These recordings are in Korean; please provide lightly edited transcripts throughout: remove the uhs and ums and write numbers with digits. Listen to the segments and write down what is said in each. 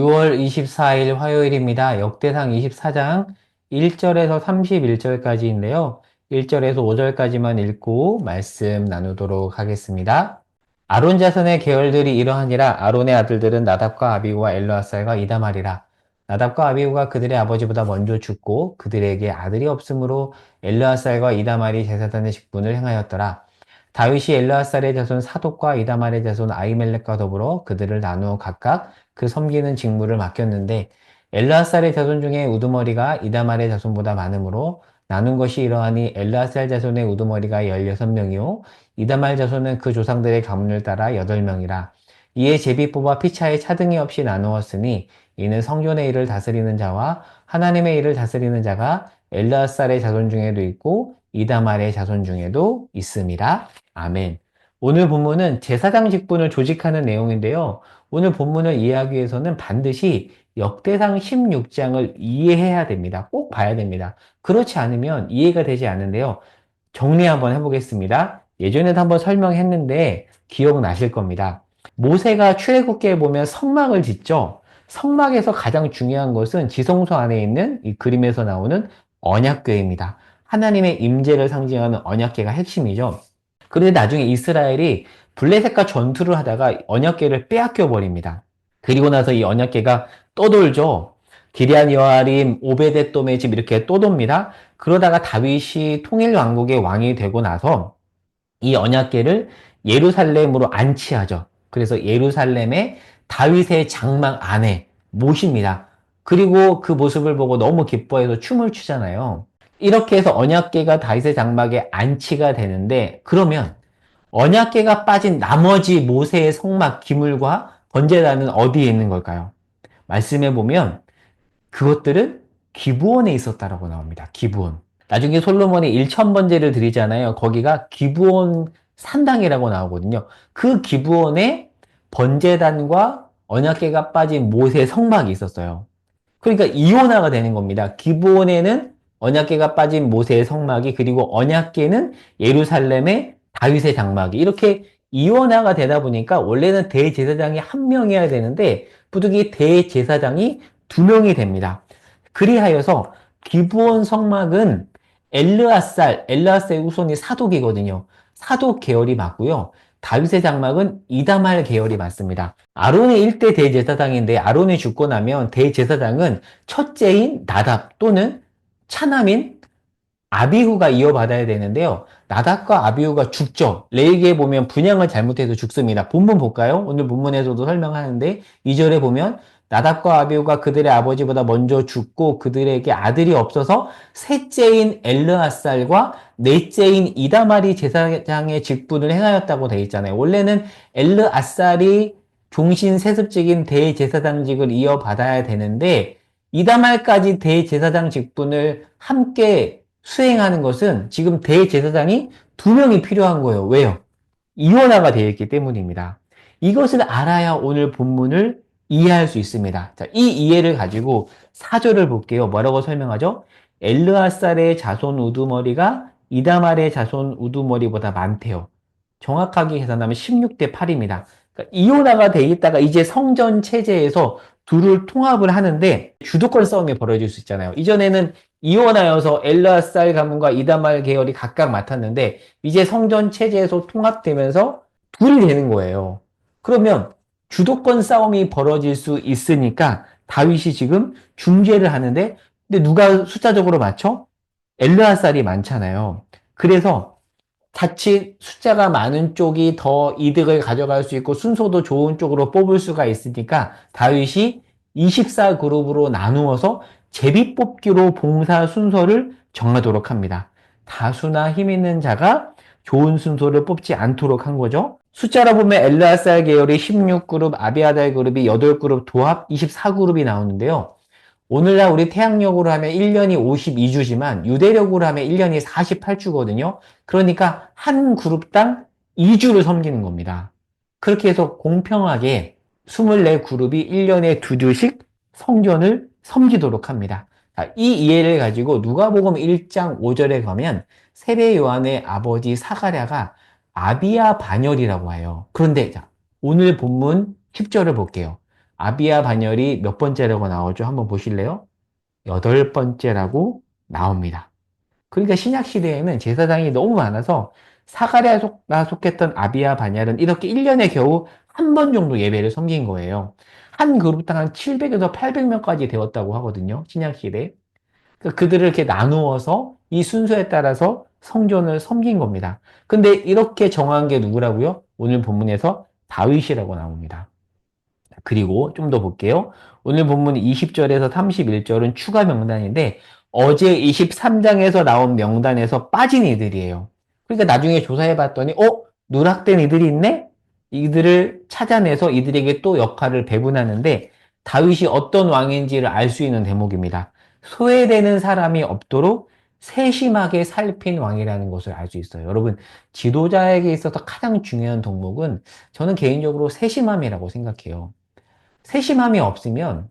6월 24일 화요일입니다. 역대상 24장 1절에서 31절까지인데요. 1절에서 5절까지만 읽고 말씀 나누도록 하겠습니다. 아론 자손의 계열들이 이러하니라. 아론의 아들들은 나답과 아비후와 엘르아살과 이다말이라. 나답과 아비후가 그들의 아버지보다 먼저 죽고 그들에게 아들이 없으므로 엘르아살과 이다말이 제사장의 직분을 행하였더라. 다윗이 엘르아살의 자손 사독과 이다말의 자손 아히멜렉과 더불어 그들을 나누어 각각 그 섬기는 직무를 맡겼는데 엘르아살의 자손 중에 우두머리가 이다말의 자손보다 많으므로 나눈 것이 이러하니 엘르아살 자손의 우두머리가 16명이요 이다말 자손은 그 조상들의 가문을 따라 8명이라. 이에 제비 뽑아 피차에 차등이 없이 나누었으니 이는 성전의 일을 다스리는 자와 하나님의 일을 다스리는 자가 엘르아살의 자손 중에도 있고 이다말의 자손 중에도 있음이라. 아멘. 오늘 본문은 제사장 직분을 조직하는 내용인데요. 오늘 본문을 이해하기 위해서는 반드시 역대상 16장을 이해해야 됩니다. 꼭 봐야 됩니다. 그렇지 않으면 이해가 되지 않는데요. 정리 한번 해보겠습니다. 예전에도 한번 설명했는데 기억나실 겁니다. 모세가 출애굽기에 보면 성막을 짓죠. 성막에서 가장 중요한 것은 지성소 안에 있는 이 그림에서 나오는 언약궤입니다. 하나님의 임재를 상징하는 언약궤가 핵심이죠. 그런데 나중에 이스라엘이 블레셋과 전투를 하다가 언약궤를 빼앗겨 버립니다. 그리고 나서 이 언약궤가 떠돌죠. 기럇 여아림, 오베데돔의 집 이렇게 떠돕니다. 그러다가 다윗이 통일 왕국의 왕이 되고 나서 이 언약궤를 예루살렘으로 안치하죠. 그래서 예루살렘의 다윗의 장막 안에 모십니다. 그리고 그 모습을 보고 너무 기뻐해서 춤을 추잖아요. 이렇게 해서 언약궤가 다윗의 장막에 안치가 되는데 그러면 언약궤가 빠진 나머지 모세의 성막 기물과 번제단은 어디에 있는 걸까요? 말씀해 보면 그것들은 기브온에 있었다라고 나옵니다. 기브온. 나중에 솔로몬이 1000번제를 드리잖아요. 거기가 기브온 산당이라고 나오거든요. 그 기브온에 번제단과 언약궤가 빠진 모세 성막이 있었어요. 그러니까 이온화가 되는 겁니다. 기브온에는 언약궤가 빠진 모세의 성막이 그리고 언약궤는 예루살렘의 다윗의 장막이 이렇게 이원화가 되다 보니까 원래는 대제사장이 한 명이어야 되는데 부득이 대제사장이 두 명이 됩니다. 그리하여서 기브온 성막은 엘르아살의 후손이 사독이거든요. 사독 계열이 맞고요. 다윗의 장막은 이다말 계열이 맞습니다. 아론의 일대 대제사장인데 아론이 죽고 나면 대제사장은 첫째인 나답 또는 차남인 아비후가 이어받아야 되는데요. 나답과 아비후가 죽죠. 레위기에 보면 분향을 잘못해서 죽습니다. 본문 볼까요? 오늘 본문에서도 설명하는데 2절에 보면 나답과 아비후가 그들의 아버지보다 먼저 죽고 그들에게 아들이 없어서 셋째인 엘르아살과 넷째인 이다말이 제사장의 직분을 행하였다고 되어 있잖아요. 원래는 엘르아살이 종신 세습직인 대제사장직을 이어받아야 되는데 이다말까지 대제사장 직분을 함께 수행하는 것은 지금 대제사장이 두 명이 필요한 거예요. 왜요? 이원화가 되어 있기 때문입니다. 이것을 알아야 오늘 본문을 이해할 수 있습니다. 자, 이 이해를 가지고 4절을 볼게요. 뭐라고 설명하죠? 엘르아살의 자손 우두머리가 이다말의 자손 우두머리보다 많대요. 정확하게 계산하면 16대 8입니다. 그러니까 이온화가 돼 있다가 이제 성전 체제에서 둘을 통합을 하는데 주도권 싸움이 벌어질 수 있잖아요. 이전에는 이원하여서 엘르아살 가문과 이다말 계열이 각각 맡았는데 이제 성전 체제에서 통합되면서 둘이 되는 거예요. 그러면 주도권 싸움이 벌어질 수 있으니까 다윗이 지금 중재를 하는데 근데 누가 숫자적으로 많죠? 엘르아살이 많잖아요. 그래서 자칫 숫자가 많은 쪽이 더 이득을 가져갈 수 있고 순서도 좋은 쪽으로 뽑을 수가 있으니까 다윗이 24그룹으로 나누어서 제비뽑기로 봉사 순서를 정하도록 합니다. 다수나 힘 있는 자가 좋은 순서를 뽑지 않도록 한 거죠. 숫자로 보면 엘르아살 계열이 16그룹, 아비아달 그룹이 8그룹, 도합 24그룹이 나오는데요. 오늘날 우리 태양력으로 하면 1년이 52주지만 유대력으로 하면 1년이 48주거든요. 그러니까 한 그룹당 2주를 섬기는 겁니다. 그렇게 해서 공평하게 24그룹이 1년에 2주씩 성전을 섬기도록 합니다. 자, 이 이해를 가지고 누가복음 1장 5절에 가면 세례 요한의 아버지 사가랴가 아비야 반열이라고 해요. 그런데 자, 오늘 본문 10절을 볼게요. 아비야 반열이 몇 번째라고 나오죠? 한번 보실래요? 여덟 번째라고 나옵니다. 그러니까 신약 시대에는 제사장이 너무 많아서 사가랴가 속했던 아비야 반열은 이렇게 1년에 겨우 한 번 정도 예배를 섬긴 거예요. 한 그룹당 한 700에서 800명까지 되었다고 하거든요. 신약 시대. 그러니까 그들을 이렇게 나누어서 이 순서에 따라서 성전을 섬긴 겁니다. 근데 이렇게 정한 게 누구라고요? 오늘 본문에서 다윗이라고 나옵니다. 그리고 좀 더 볼게요. 오늘 본문 20절에서 31절은 추가 명단인데 어제 23장에서 나온 명단에서 빠진 이들이에요. 그러니까 나중에 조사해 봤더니 누락된 이들이 있네? 이들을 찾아내서 이들에게 또 역할을 배분하는데 다윗이 어떤 왕인지를 알 수 있는 대목입니다. 소외되는 사람이 없도록 세심하게 살핀 왕이라는 것을 알 수 있어요. 여러분, 지도자에게 있어서 가장 중요한 덕목은 저는 개인적으로 세심함이라고 생각해요. 세심함이 없으면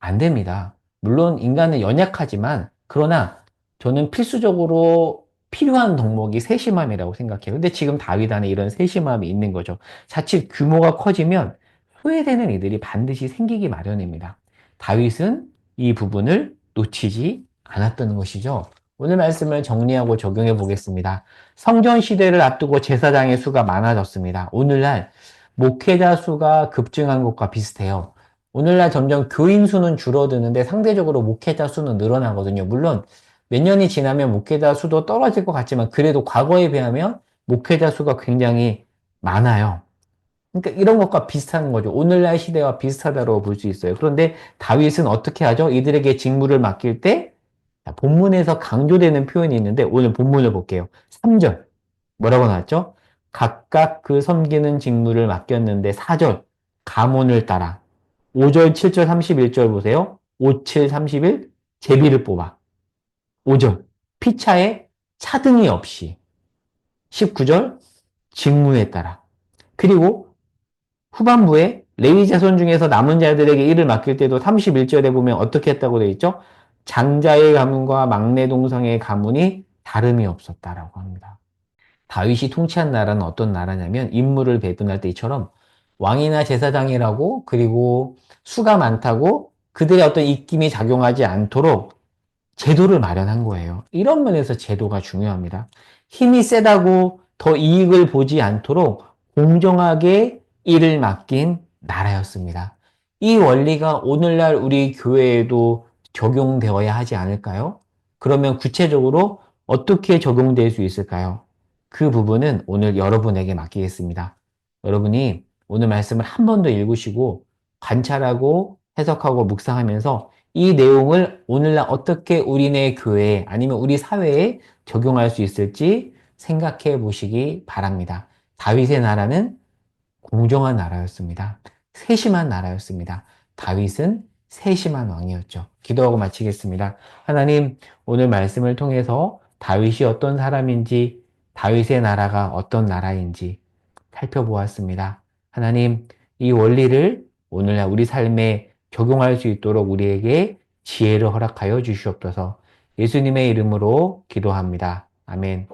안 됩니다. 물론 인간은 연약하지만, 그러나 저는 필수적으로 필요한 덕목이 세심함이라고 생각해요. 근데 지금 다윗 안에 이런 세심함이 있는 거죠. 자칫 규모가 커지면 소외되는 이들이 반드시 생기기 마련입니다. 다윗은 이 부분을 놓치지 않았던 것이죠. 오늘 말씀을 정리하고 적용해 보겠습니다. 성전 시대를 앞두고 제사장의 수가 많아졌습니다. 오늘날 목회자 수가 급증한 것과 비슷해요. 오늘날 점점 교인 수는 줄어드는데 상대적으로 목회자 수는 늘어나거든요. 물론 몇 년이 지나면 목회자 수도 떨어질 것 같지만 그래도 과거에 비하면 목회자 수가 굉장히 많아요. 그러니까 이런 것과 비슷한 거죠. 오늘날 시대와 비슷하다고 볼 수 있어요. 그런데 다윗은 어떻게 하죠? 이들에게 직무를 맡길 때 본문에서 강조되는 표현이 있는데 오늘 본문을 볼게요. 3절 뭐라고 나왔죠? 각각 그 섬기는 직무를 맡겼는데 4절 가문을 따라 5절, 7절, 31절 보세요. 5, 7, 31 제비를 뽑아. 5절 피차에 차등이 없이 19절 직무에 따라 그리고 후반부에 레위 자손 중에서 남은 자들에게 일을 맡길 때도 31절에 보면 어떻게 했다고 되어 있죠? 장자의 가문과 막내 동생의 가문이 다름이 없었다라고 합니다. 다윗이 통치한 나라는 어떤 나라냐면 인물을 배분할 때처럼 왕이나 제사장이라고 그리고 수가 많다고 그들의 어떤 입김이 작용하지 않도록 제도를 마련한 거예요. 이런 면에서 제도가 중요합니다. 힘이 세다고 더 이익을 보지 않도록 공정하게 일을 맡긴 나라였습니다. 이 원리가 오늘날 우리 교회에도 적용되어야 하지 않을까요? 그러면 구체적으로 어떻게 적용될 수 있을까요? 그 부분은 오늘 여러분에게 맡기겠습니다. 여러분이 오늘 말씀을 한 번 더 읽으시고 관찰하고 해석하고 묵상하면서 이 내용을 오늘날 어떻게 우리네 교회에 아니면 우리 사회에 적용할 수 있을지 생각해 보시기 바랍니다. 다윗의 나라는 공정한 나라였습니다. 세심한 나라였습니다. 다윗은 세심한 왕이었죠. 기도하고 마치겠습니다. 하나님, 오늘 말씀을 통해서 다윗이 어떤 사람인지, 다윗의 나라가 어떤 나라인지 살펴보았습니다. 하나님, 이 원리를 오늘날 우리 삶에 적용할 수 있도록 우리에게 지혜를 허락하여 주시옵소서. 예수님의 이름으로 기도합니다. 아멘.